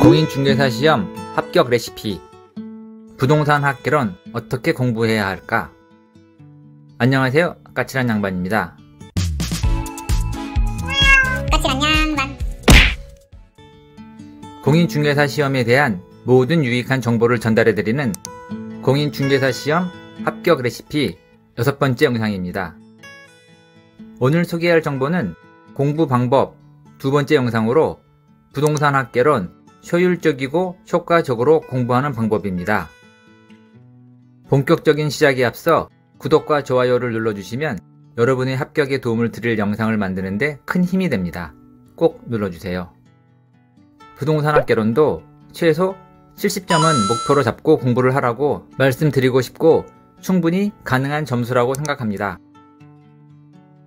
공인중개사 시험 합격 레시피. 부동산 학개론 어떻게 공부해야 할까? 안녕하세요, 까칠한 양반입니다. 까칠한 양반. 공인중개사 시험에 대한 모든 유익한 정보를 전달해드리는 공인중개사 시험 합격 레시피 6번째 영상입니다. 오늘 소개할 정보는 공부 방법 2번째 영상으로 부동산 학개론 효율적이고 효과적으로 공부하는 방법입니다. 본격적인 시작에 앞서 구독과 좋아요를 눌러주시면 여러분의 합격에 도움을 드릴 영상을 만드는데 큰 힘이 됩니다. 꼭 눌러주세요. 부동산 학개론도 최소 70점은 목표로 잡고 공부를 하라고 말씀드리고 싶고 충분히 가능한 점수라고 생각합니다.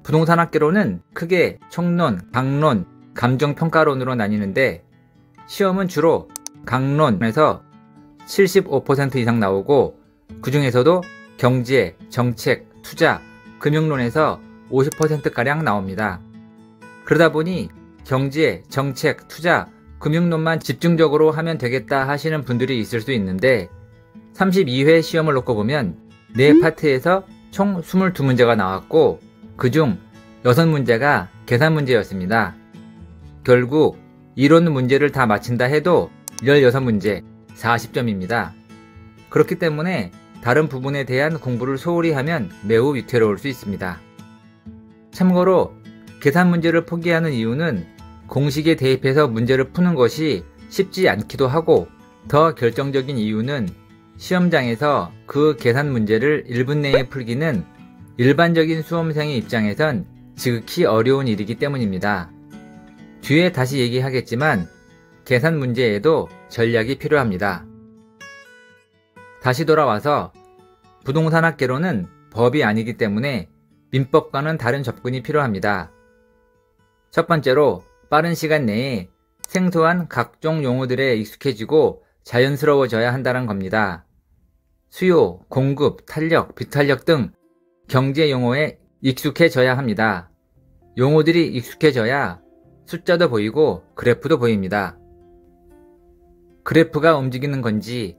부동산 학개론은 크게 총론, 강론, 감정평가론으로 나뉘는데 시험은 주로 강론에서 75% 이상 나오고 그 중에서도 경제, 정책, 투자, 금융론에서 50%가량 나옵니다. 그러다 보니 경제, 정책, 투자, 금융론만 집중적으로 하면 되겠다 하시는 분들이 있을 수 있는데 32회 시험을 놓고 보면 4파트에서 총 22문제가 나왔고 그중 6문제가 계산 문제였습니다. 결국 이론 문제를 다 마친다 해도 16문제, 40점입니다. 그렇기 때문에 다른 부분에 대한 공부를 소홀히 하면 매우 위태로울 수 있습니다. 참고로 계산 문제를 포기하는 이유는 공식에 대입해서 문제를 푸는 것이 쉽지 않기도 하고 더 결정적인 이유는 시험장에서 그 계산 문제를 1분 내에 풀기는 일반적인 수험생의 입장에선 지극히 어려운 일이기 때문입니다. 뒤에 다시 얘기하겠지만 계산 문제에도 전략이 필요합니다. 다시 돌아와서 부동산 학개론은 법이 아니기 때문에 민법과는 다른 접근이 필요합니다. 첫 번째로 빠른 시간 내에 생소한 각종 용어들에 익숙해지고 자연스러워져야 한다는 겁니다. 수요, 공급, 탄력, 비탄력 등 경제 용어에 익숙해져야 합니다. 용어들이 익숙해져야 숫자도 보이고 그래프도 보입니다. 그래프가 움직이는 건지,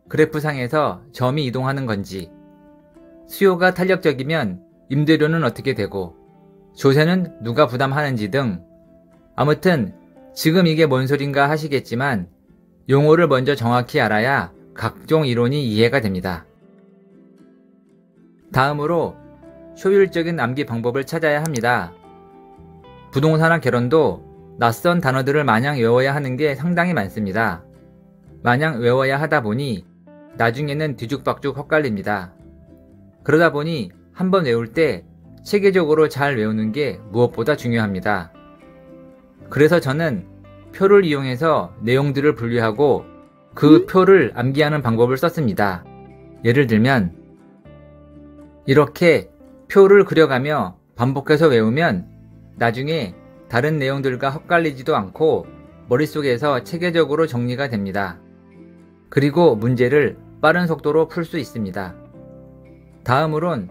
그래프상에서 점이 이동하는 건지, 수요가 탄력적이면 임대료는 어떻게 되고, 조세는 누가 부담하는지 등 아무튼 지금 이게 뭔 소린가 하시겠지만 용어를 먼저 정확히 알아야 각종 이론이 이해가 됩니다. 다음으로 효율적인 암기 방법을 찾아야 합니다. 부동산 학개론도 낯선 단어들을 마냥 외워야 하는 게 상당히 많습니다. 마냥 외워야 하다 보니 나중에는 뒤죽박죽 헛갈립니다. 그러다 보니 한번 외울 때 체계적으로 잘 외우는 게 무엇보다 중요합니다. 그래서 저는 표를 이용해서 내용들을 분류하고 그 표를 암기하는 방법을 썼습니다. 예를 들면 이렇게 표를 그려가며 반복해서 외우면 나중에 다른 내용들과 헛갈리지도 않고 머릿속에서 체계적으로 정리가 됩니다. 그리고 문제를 빠른 속도로 풀 수 있습니다. 다음으론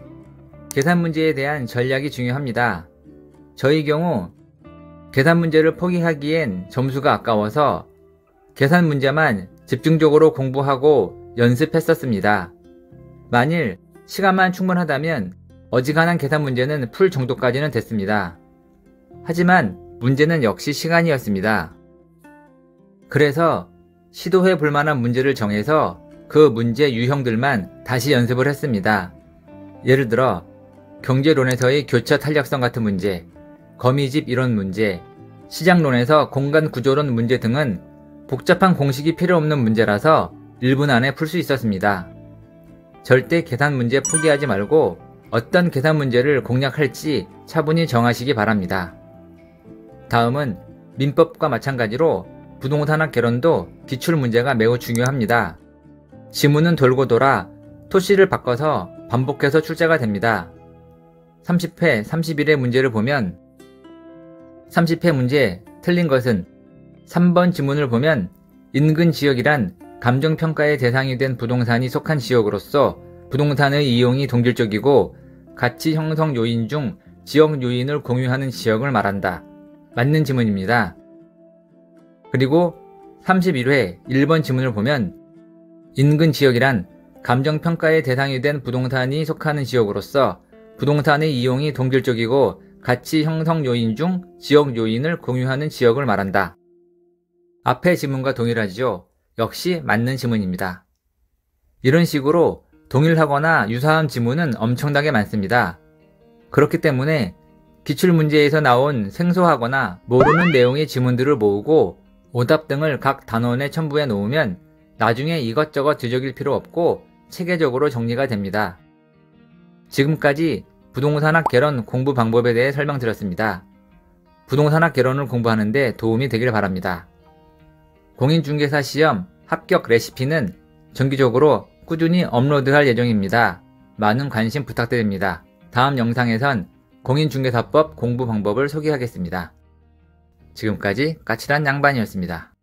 계산 문제에 대한 전략이 중요합니다. 저희 경우 계산 문제를 포기하기엔 점수가 아까워서 계산 문제만 집중적으로 공부하고 연습했었습니다. 만일 시간만 충분하다면 어지간한 계산 문제는 풀 정도까지는 됐습니다. 하지만 문제는 역시 시간이었습니다. 그래서 시도해 볼 만한 문제를 정해서 그 문제 유형들만 다시 연습을 했습니다. 예를 들어 경제론에서의 교차 탄력성 같은 문제, 거미집 이론 문제, 시장론에서 공간 구조론 문제 등은 복잡한 공식이 필요 없는 문제라서 1분 안에 풀 수 있었습니다. 절대 계산 문제 포기하지 말고 어떤 계산 문제를 공략할지 차분히 정하시기 바랍니다. 다음은 민법과 마찬가지로 부동산 학개론도 기출문제가 매우 중요합니다. 지문은 돌고 돌아 토시를 바꿔서 반복해서 출제가 됩니다. 30회, 31회 문제를 보면 30회 문제 틀린 것은 3번 지문을 보면 인근 지역이란 감정평가의 대상이 된 부동산이 속한 지역으로서 부동산의 이용이 동질적이고 가치 형성 요인 중 지역 요인을 공유하는 지역을 말한다. 맞는 지문입니다. 그리고 31회 1번 지문을 보면 인근 지역이란 감정평가의 대상이 된 부동산이 속하는 지역으로서 부동산의 이용이 동질적이고 가치 형성 요인 중 지역 요인을 공유하는 지역을 말한다. 앞의 지문과 동일하지요. 역시 맞는 지문입니다. 이런 식으로 동일하거나 유사한 지문은 엄청나게 많습니다. 그렇기 때문에 기출문제에서 나온 생소하거나 모르는 내용의 지문들을 모으고 오답 등을 각 단원에 첨부해 놓으면 나중에 이것저것 뒤적일 필요 없고 체계적으로 정리가 됩니다. 지금까지 부동산학 개론 공부 방법에 대해 설명드렸습니다. 부동산학 개론을 공부하는데 도움이 되길 바랍니다. 공인중개사 시험 합격 레시피는 정기적으로 꾸준히 업로드할 예정입니다. 많은 관심 부탁드립니다. 다음 영상에선 공인중개사법 공부 방법을 소개하겠습니다. 지금까지 까칠한 양반이었습니다.